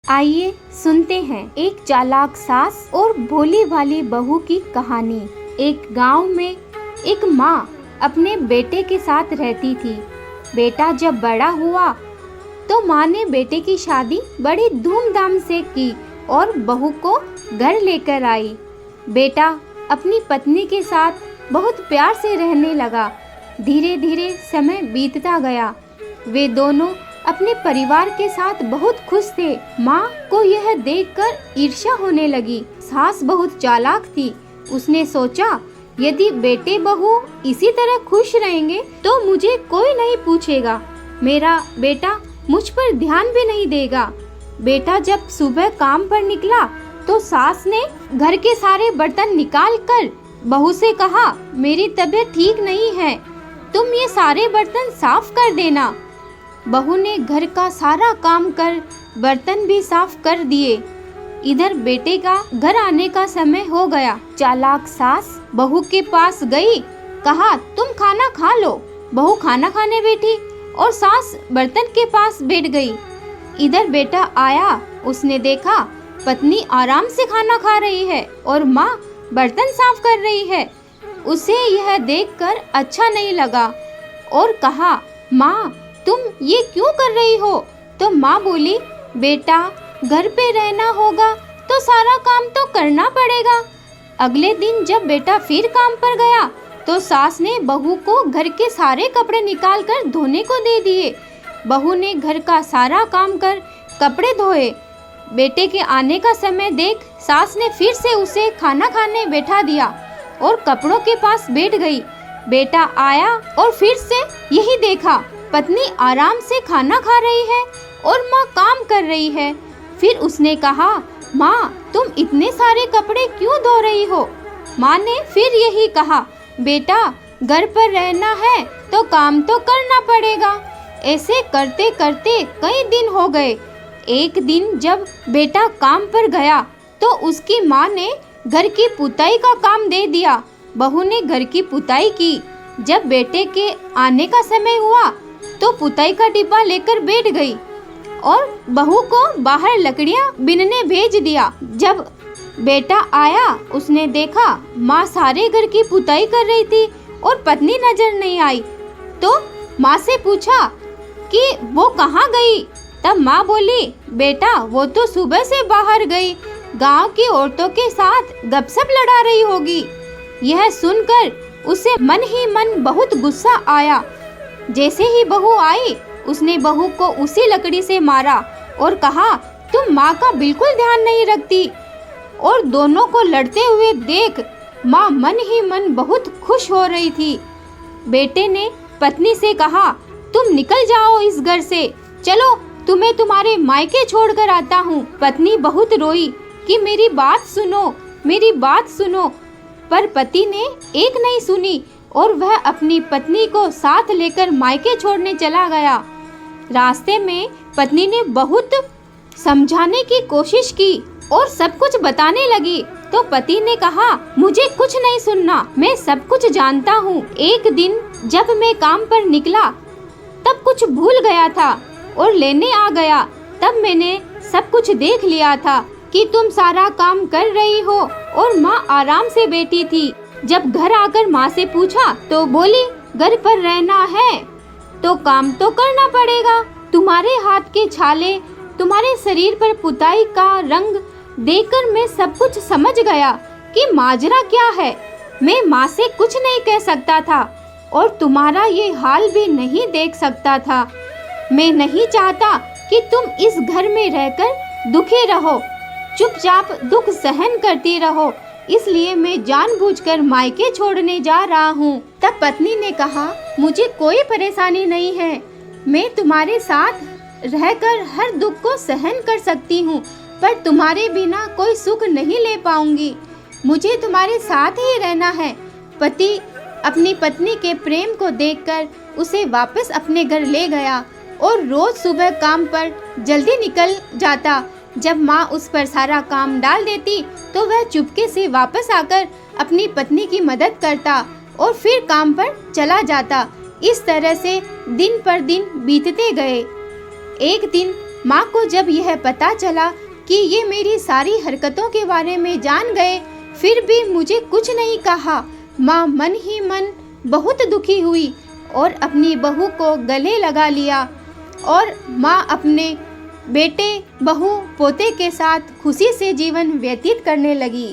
आइए सुनते हैं एक चालाक सास और भोली भाली बहू की कहानी। एक गांव में एक माँ अपने बेटे के साथ रहती थी। बेटा जब बड़ा हुआ तो माँ ने बेटे की शादी बड़ी धूमधाम से की और बहू को घर लेकर आई। बेटा अपनी पत्नी के साथ बहुत प्यार से रहने लगा। धीरे धीरे समय बीतता गया। वे दोनों अपने परिवार के साथ बहुत खुश थे। माँ को यह देखकर ईर्ष्या होने लगी। सास बहुत चालाक थी। उसने सोचा, यदि बेटे बहू इसी तरह खुश रहेंगे तो मुझे कोई नहीं पूछेगा। मेरा बेटा मुझ पर ध्यान भी नहीं देगा। बेटा जब सुबह काम पर निकला तो सास ने घर के सारे बर्तन निकाल कर बहू से कहा, मेरी तबीयत ठीक नहीं है, तुम ये सारे बर्तन साफ कर देना। बहू ने घर का सारा काम कर बर्तन भी साफ कर दिए। इधर बेटे का घर आने का समय हो गया। चालाक सास बहू के पास गई, कहा, तुम खाना खा लो। बहू खाना खाने बैठी और सास बर्तन के पास बैठ गई। इधर बेटा आया, उसने देखा पत्नी आराम से खाना खा रही है और माँ बर्तन साफ कर रही है। उसे यह देखकर अच्छा नहीं लगा और कहा, माँ तुम ये क्यों कर रही हो? तो माँ बोली, बेटा घर पे रहना होगा तो सारा काम तो करना पड़ेगा। अगले दिन जब बेटा फिर काम पर गया तो सास ने बहू को घर के सारे कपड़े निकाल कर धोने को दे दिए। बहू ने घर का सारा काम कर कपड़े धोए। बेटे के आने का समय देख सास ने फिर से उसे खाना खाने बैठा दिया और कपड़ों के पास बैठ गई। बेटा आया और फिर से यही देखा, पत्नी आराम से खाना खा रही है और माँ काम कर रही है। फिर उसने कहा, माँ तुम इतने सारे कपड़े क्यों धो रही हो? माँ ने फिर यही कहा, बेटा घर पर रहना है तो काम तो करना पड़ेगा। ऐसे करते करते कई दिन हो गए। एक दिन जब बेटा काम पर गया तो उसकी माँ ने घर की पुताई का काम दे दिया। बहू ने घर की पुताई की। जब बेटे के आने का समय हुआ तो पुताई का डिब्बा लेकर बैठ गई और बहू को बाहर लकड़ियां बीनने भेज दिया। जब बेटा आया उसने देखा माँ सारे घर की पुताई कर रही थी और पत्नी नजर नहीं आई। तो माँ से पूछा कि वो कहाँ गई? तब माँ बोली, बेटा वो तो सुबह से बाहर गई, गांव की औरतों के साथ गपशप लड़ा रही होगी। यह सुनकर उसे मन ही मन बहुत गुस्सा आया। जैसे ही बहू आई उसने बहू को उसी लकड़ी से मारा और कहा, तुम माँ का बिल्कुल ध्यान नहीं रखती। और दोनों को लड़ते हुए देख माँ मन ही मन बहुत खुश हो रही थी। बेटे ने पत्नी से कहा, तुम निकल जाओ इस घर से, चलो तुम्हें तुम्हारे मायके छोड़कर आता हूँ। पत्नी बहुत रोई कि मेरी बात सुनो, मेरी बात सुनो, पर पति ने एक नहीं सुनी और वह अपनी पत्नी को साथ लेकर मायके छोड़ने चला गया। रास्ते में पत्नी ने बहुत समझाने की कोशिश की और सब कुछ बताने लगी तो पति ने कहा, मुझे कुछ नहीं सुनना, मैं सब कुछ जानता हूँ। एक दिन जब मैं काम पर निकला तब कुछ भूल गया था और लेने आ गया। तब मैंने सब कुछ देख लिया था कि तुम सारा काम कर रही हो और माँ आराम से बैठी थी। जब घर आकर माँ से पूछा तो बोली, घर पर रहना है तो काम तो करना पड़ेगा। तुम्हारे हाथ के छाले, तुम्हारे शरीर पर पुताई का रंग देखकर मैं सब कुछ समझ गया कि माजरा क्या है। मैं माँ से कुछ नहीं कह सकता था और तुम्हारा ये हाल भी नहीं देख सकता था। मैं नहीं चाहता कि तुम इस घर में रहकर दुखी रहो, चुपचाप दुख सहन करती रहो, इसलिए मैं जानबूझकर मायके छोड़ने जा रहा हूँ। तब पत्नी ने कहा, मुझे कोई परेशानी नहीं है, मैं तुम्हारे साथ रहकर हर दुख को सहन कर सकती हूँ, पर तुम्हारे बिना कोई सुख नहीं ले पाऊंगी। मुझे तुम्हारे साथ ही रहना है। पति अपनी पत्नी के प्रेम को देखकर उसे वापस अपने घर ले गया और रोज सुबह काम पर जल्दी निकल जाता। जब माँ उस पर सारा काम डाल देती तो वह चुपके से वापस आकर अपनी पत्नी की मदद करता और फिर काम पर चला जाता। इस तरह से दिन पर दिन बीतते गए। एक दिन माँ को जब यह पता चला कि ये मेरी सारी हरकतों के बारे में जान गए, फिर भी मुझे कुछ नहीं कहा, माँ मन ही मन बहुत दुखी हुई और अपनी बहू को गले लगा लिया और माँ अपने बेटे, बहू, पोते के साथ खुशी से जीवन व्यतीत करने लगी।